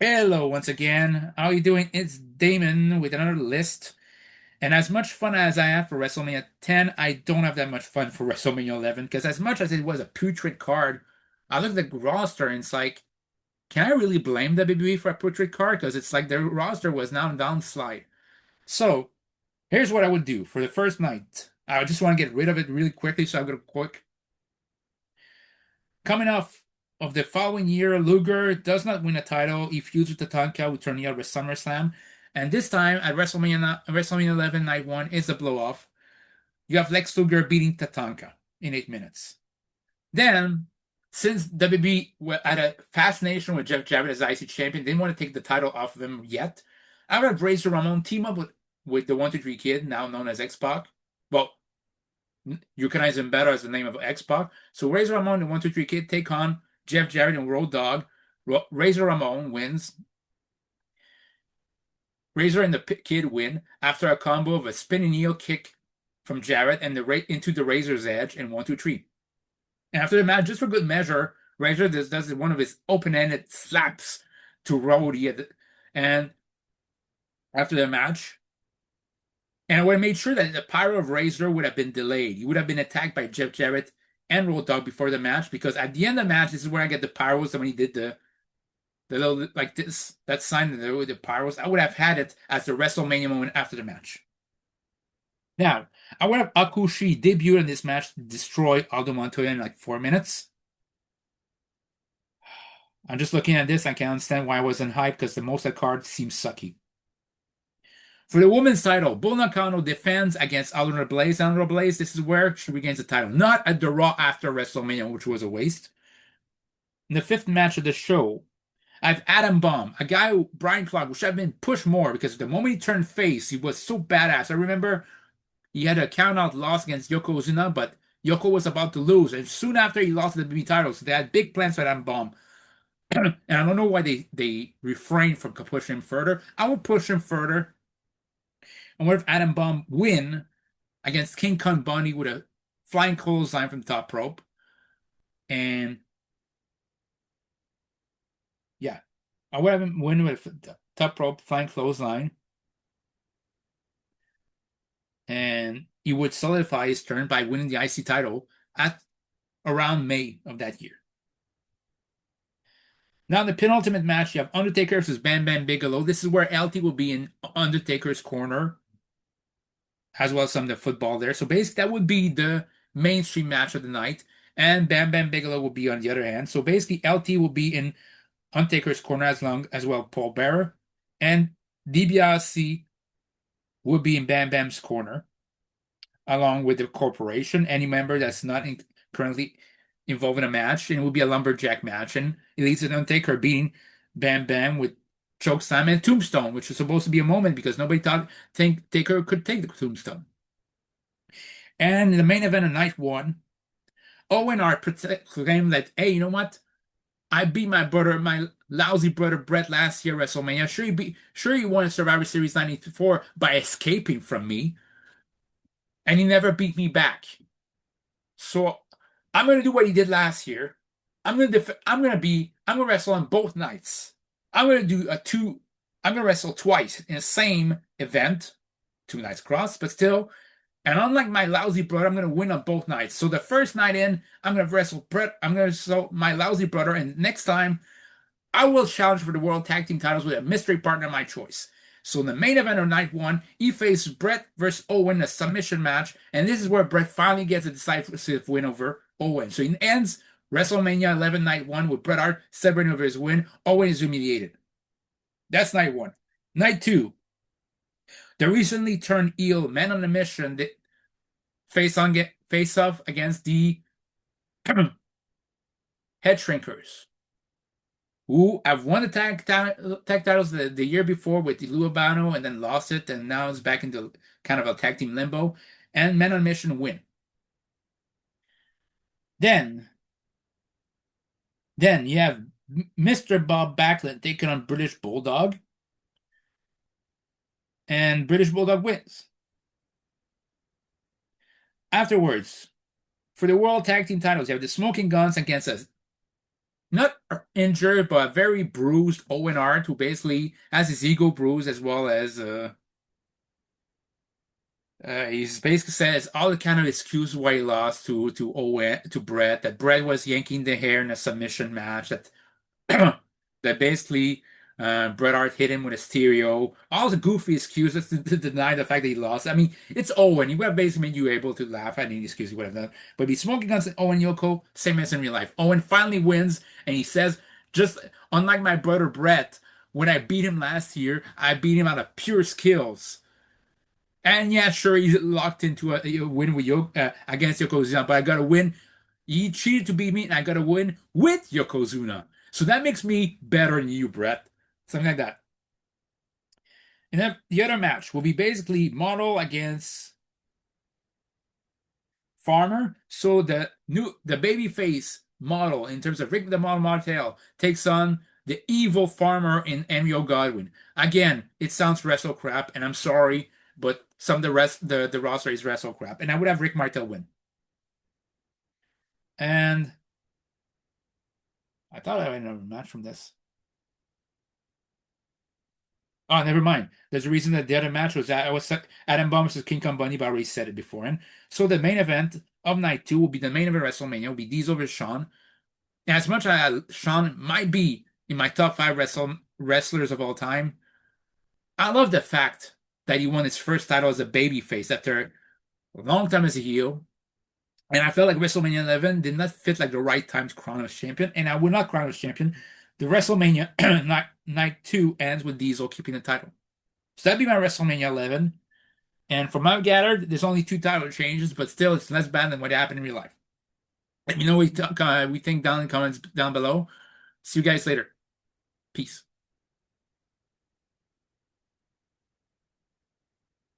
Hello once again. How are you doing? It's Damon with another list. And as much fun as I have for WrestleMania 10, I don't have that much fun for WrestleMania 11 because as much as it was a putrid card, I look at the roster and it's like, can I really blame WWE for a putrid card? Because it's like their roster was now downslide. So here's what I would do for the first night. I just want to get rid of it really quickly, so I'll go quick. Coming off of the following year, Luger does not win a title. He feuds with Tatanka, who turned heel with SummerSlam. And this time at WrestleMania 11 Night 1 is the blow off. You have Lex Luger beating Tatanka in 8 minutes. Then, since WB had a fascination with Jeff Jarrett as IC champion, didn't want to take the title off of him yet. I would have Razor Ramon team up with the 123 Kid, now known as X-Pac. Well, you recognize him better as the name of X-Pac. So Razor Ramon and 123 Kid take on Jeff Jarrett and Road Dogg. Razor Ramon wins. Razor and the Kid win after a combo of a spinning heel kick from Jarrett and into the Razor's edge and 123. And after the match, just for good measure, Razor does one of his open-ended slaps to Roddy. And after the match, and I would have made sure that the power of Razor would have been delayed. He would have been attacked by Jeff Jarrett and Road Dogg before the match, because at the end of the match, this is where I get the pyros. And when he did the little like this, that sign the pyros, I would have had it as the WrestleMania moment after the match. Now, I would have Akushi debut in this match to destroy Aldo Montoya in like 4 minutes. I'm just looking at this. I can understand why I wasn't hyped because the most of the card seems sucky. For the women's title, Bull Nakano defends against Alundra Blaze. Alundra Blaze, this is where she regains the title, not at the Raw after WrestleMania, which was a waste. In the fifth match of the show, I have Adam Bomb, a guy who, Brian Clark, should have been pushed more because the moment he turned face, he was so badass. I remember he had a count-out loss against Yokozuna, but Yoko was about to lose, and soon after he lost the WWE title, so they had big plans for Adam Bomb. And I don't know why they refrained from pushing him further. I would push him further. And what if Adam Bomb win against King Kong Bundy with a flying clothesline from the top rope? And yeah, I would have him win with the top rope flying clothesline. And he would solidify his turn by winning the IC title at around May of that year. Now, in the penultimate match, you have Undertaker versus Bam Bam Bigelow. This is where LT will be in Undertaker's corner, as well as some of the football there. So basically, that would be the mainstream match of the night. And Bam Bam Bigelow will be on the other hand. So basically, LT will be in Undertaker's corner as well, Paul Bearer. And DiBiase will be in Bam Bam's corner, along with the corporation. Any member that's not currently involved in a match, and it will be a lumberjack match. And it leads to Undertaker beating Bam Bam with chokeslam and tombstone, which was supposed to be a moment because nobody thought Taker could take the tombstone. And in the main event of night one, Owen Hart proclaimed that, hey, you know what? I beat my brother, my lousy brother Brett last year at WrestleMania. Sure he won Survivor Series 94 by escaping from me, and he never beat me back. So I'm gonna do what he did last year. I'm gonna wrestle on both nights. I'm gonna do a two. I'm gonna wrestle twice in the same event, 2 nights cross, but still. And unlike my lousy brother, I'm gonna win on both nights. So the first night in, I'm gonna wrestle Brett. I'm gonna wrestle my lousy brother, and next time I will challenge for the World Tag Team titles with a mystery partner of my choice. So in the main event of night one, he faces Brett versus Owen, a submission match, and this is where Brett finally gets a decisive win over Owen. So he ends WrestleMania 11 night one with Bret Hart celebrating over his win. Owen is humiliated. That's night one. Night two, the recently turned heel Man on a Mission face off against the Head Shrinkers, who have won the tag titles the year before with the Luabano and then lost it, and now is back into kind of a tag team limbo. And Men on a Mission win. Then, then you have Mr. Bob Backlund taking on British Bulldog, and British Bulldog wins. Afterwards, for the World Tag Team titles, you have the Smoking Guns against us. not injured, but very bruised Owen Hart, who basically has his ego bruised as well as he's basically says all the kind of excuse why he lost to Owen to Brett, that Brett was yanking the hair in a submission match, that that basically Bret Hart hit him with a stereo. All the goofy excuses to deny the fact that he lost. I mean, it's Owen. He would have basically made you able to laugh at any excuse he would have done. But he's smoking guns at Owen Yoko, same as in real life. Owen finally wins, and he says, just unlike my brother Bret, when I beat him last year, I beat him out of pure skills. And yeah, sure, he's locked into a win with against Yokozuna, but I got to win. He cheated to beat me, and I got to win with Yokozuna. So that makes me better than you, Brett. Something like that. And then the other match will be basically Model against Farmer. So the baby face Model in terms of Rick the Model Martel takes on the evil Farmer in Emio Godwin. Again, it sounds wrestle crap, and I'm sorry, but some of the roster is wrestle crap, and I would have Rick Martel win. And I thought I had another match from this. Oh, never mind. There's a reason that the other match was that I was stuck. Adam Bomb versus King Kong Bundy, but I already said it before. And so the main event of night two will be the main event of WrestleMania. Will be Diesel versus Shawn. And as much as Shawn might be in my top five wrestlers of all time, I love the fact that he won his first title as a babyface after a long time as a heel. And I felt like WrestleMania 11 did not fit like the right time to crown him as champion. And I would not crown him as champion. The WrestleMania night two ends with Diesel keeping the title. So that'd be my WrestleMania 11. And from what I've gathered, there's only two title changes, but still, it's less bad than what happened in real life. Let me know what we think down in the comments down below. See you guys later. Peace.